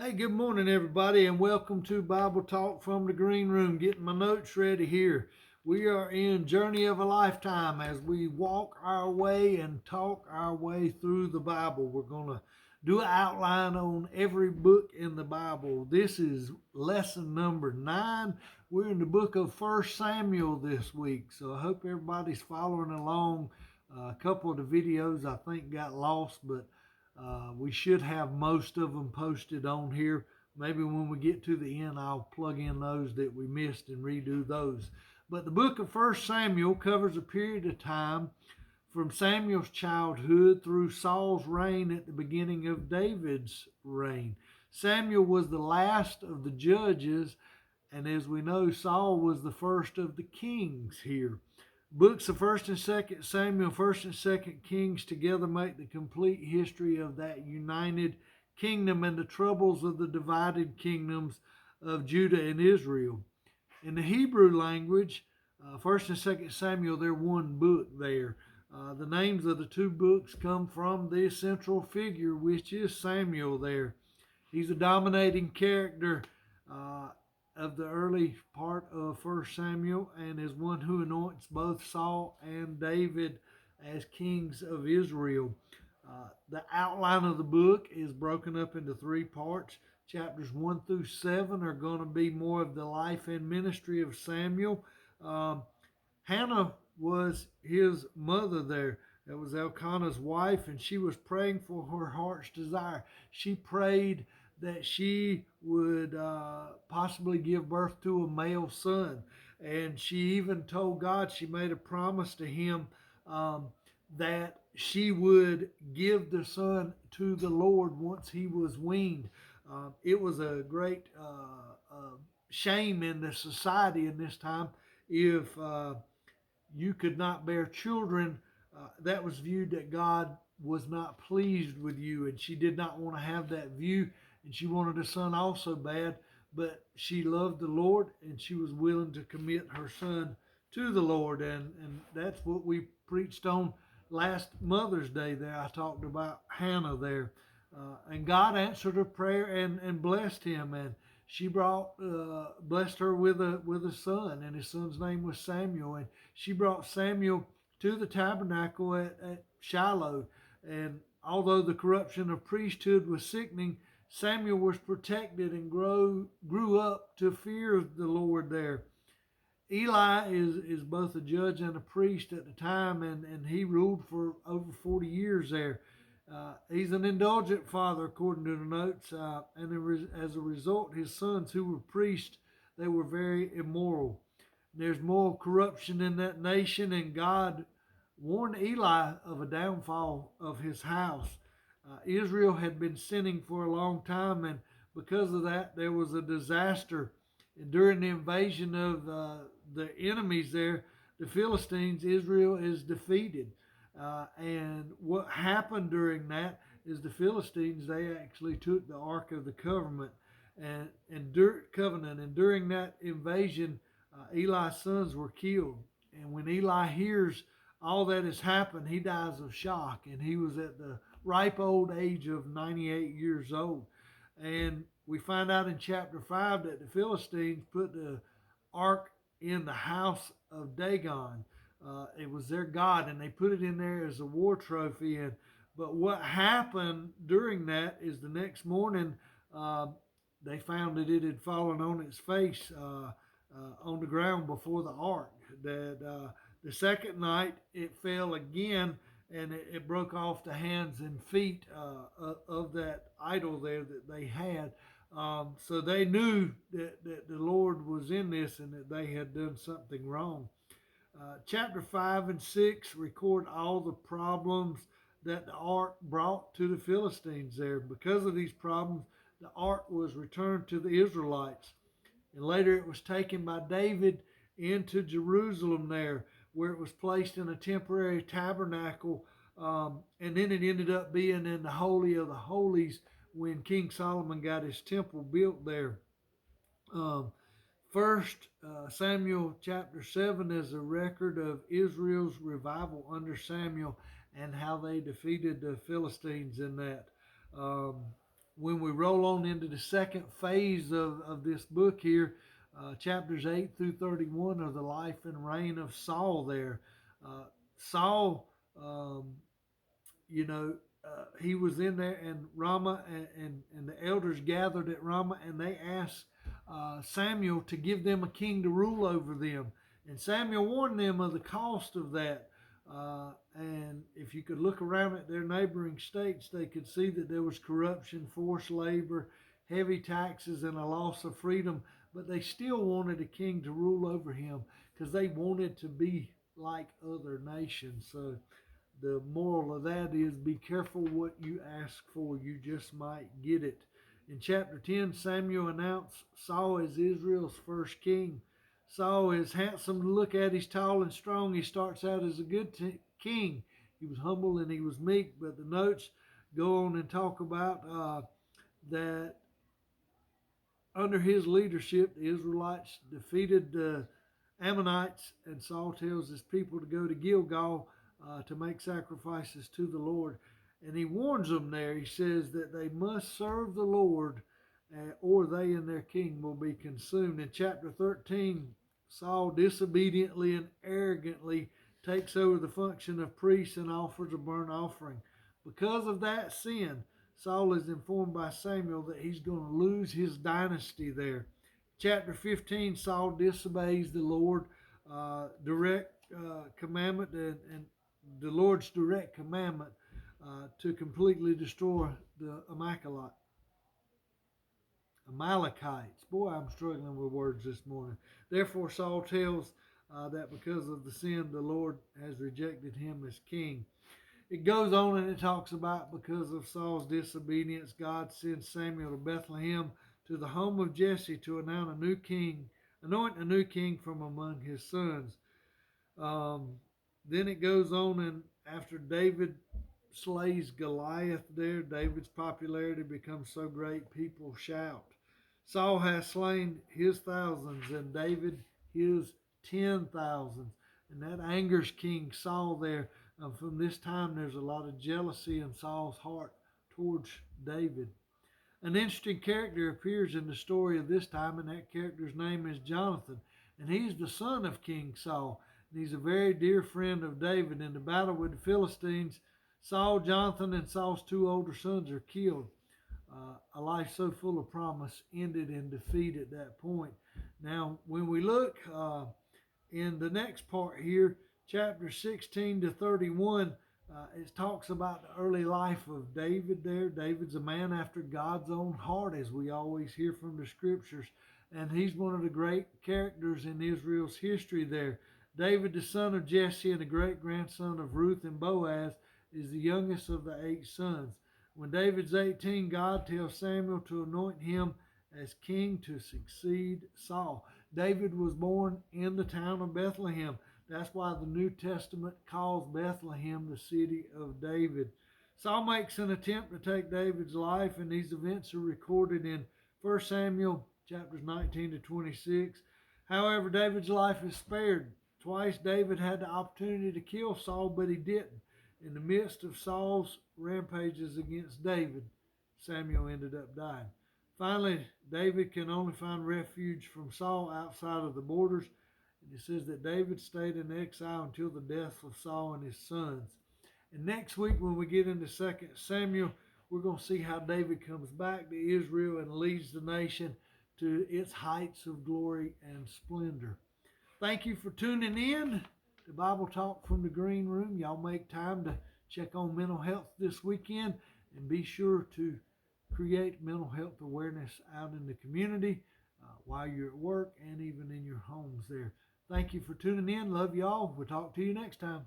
Hey, good morning, everybody, and welcome to Bible Talk from the Green Room. Getting my notes ready here. We are in Journey of a Lifetime as we walk our way and talk our way through the Bible. We're going to do an outline on every book in the Bible. This is lesson number 9. We're in the book of First Samuel this week, so I hope everybody's following along. A couple of the videos I think got lost, but we should have most of them posted on here. Maybe when we get to the end, I'll plug in those that we missed and redo those. But the book of First Samuel covers a period of time from Samuel's childhood through Saul's reign at the beginning of David's reign. Samuel was the last of the judges, and as we know, Saul was the first of the kings here. Books of 1st and 2nd Samuel, 1st and 2nd Kings together make the complete history of that united kingdom and the troubles of the divided kingdoms of Judah and Israel. In the Hebrew language, 1st and 2nd Samuel, they're one book there. The names of the two books come from the central figure, which is Samuel there. He's a dominating character of the early part of First Samuel and is one who anoints both Saul and David as kings of Israel. The outline of the book is broken up into three parts. Chapters 1 through 7 are going to be more of the life and ministry of Samuel. Hannah was his mother there. That was Elkanah's wife, and she was praying for her heart's desire. She prayed that she would possibly give birth to a male son. And she even told God, she made a promise to him that she would give the son to the Lord once he was weaned. It was a great shame in the society in this time if you could not bear children. That was viewed that God was not pleased with you, and she did not want to have that view, and she wanted a son also bad, but she loved the Lord and she was willing to commit her son to the Lord, and that's what we preached on last Mother's Day there. I talked about Hannah there, and God answered her prayer and blessed him, and she blessed her with a son, and his son's name was Samuel, and she brought Samuel to the tabernacle at Shiloh. And although the corruption of priesthood was sickening, Samuel was protected and grew up to fear the Lord there. Eli is both a judge and a priest at the time, and he ruled for over 40 years there. He's an indulgent father, according to the notes, and as a result, his sons, who were priests, they were very immoral. There's moral corruption in that nation, and God warned Eli of a downfall of his house. Israel had been sinning for a long time, and because of that, there was a disaster. And during the invasion of the enemies there, the Philistines, Israel is defeated. And what happened during that is the Philistines, they actually took the Ark of the Covenant, and during that invasion, Eli's sons were killed. And when Eli hears all that has happened, he dies of shock. And he was at the ripe old age of 98 years old. And we find out in chapter 5 that the Philistines put the ark in the house of Dagon. It was their god, and they put it in there as a war trophy. But what happened during that is the next morning, they found that it had fallen on its face on the ground before the ark. That the second night it fell again, and it broke off the hands and feet of that idol there that they had. So they knew that the Lord was in this and that they had done something wrong. Chapter 5 and 6 record all the problems that the ark brought to the Philistines there. Because of these problems, the ark was returned to the Israelites. And later it was taken by David into Jerusalem there, where it was placed in a temporary tabernacle. And then it ended up being in the Holy of the Holies when King Solomon got his temple built there. Um, First Samuel chapter 7 is a record of Israel's revival under Samuel and how they defeated the Philistines in that. Um, when we roll on into the second phase of this book here, chapters 8 through 31 are the life and reign of Saul there. Saul, you know, he was in there, and Ramah and the elders gathered at Ramah, and they asked Samuel to give them a king to rule over them. And Samuel warned them of the cost of that. And if you could look around at their neighboring states, they could see that there was corruption, forced labor, heavy taxes, and a loss of freedom. But they still wanted a king to rule over him because they wanted to be like other nations. So the moral of that is be careful what you ask for. You just might get it. In chapter 10, Samuel announced Saul as Israel's first king. Saul is handsome to look at. He's tall and strong. He starts out as a good king. He was humble and he was meek, but the notes go on and talk about that under his leadership, the Israelites defeated the Ammonites, and Saul tells his people to go to Gilgal to make sacrifices to the Lord. And he warns them there. He says that they must serve the Lord or they and their king will be consumed. In chapter 13, Saul disobediently and arrogantly takes over the function of priest and offers a burnt offering. Because of that sin, Saul is informed by Samuel that he's going to lose his dynasty there. Chapter 15, Saul disobeys the Lord direct commandment and the Lord's direct commandment to completely destroy the Amalekites. Boy, I'm struggling with words this morning. Therefore, Saul tells that because of the sin, the Lord has rejected him as king. It goes on and it talks about because of Saul's disobedience, God sends Samuel to Bethlehem to the home of Jesse to anoint a new king from among his sons. Then it goes on, and after David slays Goliath there, David's popularity becomes so great, people shout. Saul has slain his thousands and David his 10,000s. And that angers King Saul there. From this time, there's a lot of jealousy in Saul's heart towards David. An interesting character appears in the story of this time, and that character's name is Jonathan. And he's the son of King Saul. And he's a very dear friend of David. In the battle with the Philistines, Saul, Jonathan, and Saul's two older sons are killed. A life so full of promise ended in defeat at that point. Now, when we look in the next part here, chapter 16 to 31, it talks about the early life of David there. David's a man after God's own heart, as we always hear from the scriptures. And he's one of the great characters in Israel's history there. David, the son of Jesse and the great-grandson of Ruth and Boaz, is the youngest of the 8 sons. When David's 18, God tells Samuel to anoint him as king to succeed Saul. David was born in the town of Bethlehem. That's why the New Testament calls Bethlehem the city of David. Saul makes an attempt to take David's life, and these events are recorded in 1 Samuel chapters 19 to 26. However, David's life is spared. Twice David had the opportunity to kill Saul, but he didn't. In the midst of Saul's rampages against David, Samuel ended up dying. Finally, David can only find refuge from Saul outside of the borders. And it says that David stayed in exile until the death of Saul and his sons. And next week, when we get into 2 Samuel, we're going to see how David comes back to Israel and leads the nation to its heights of glory and splendor. Thank you for tuning in to Bible Talk from the Green Room. Y'all make time to check on mental health this weekend and be sure to create mental health awareness out in the community while you're at work and even in your homes there. Thank you for tuning in. Love y'all. We'll talk to you next time.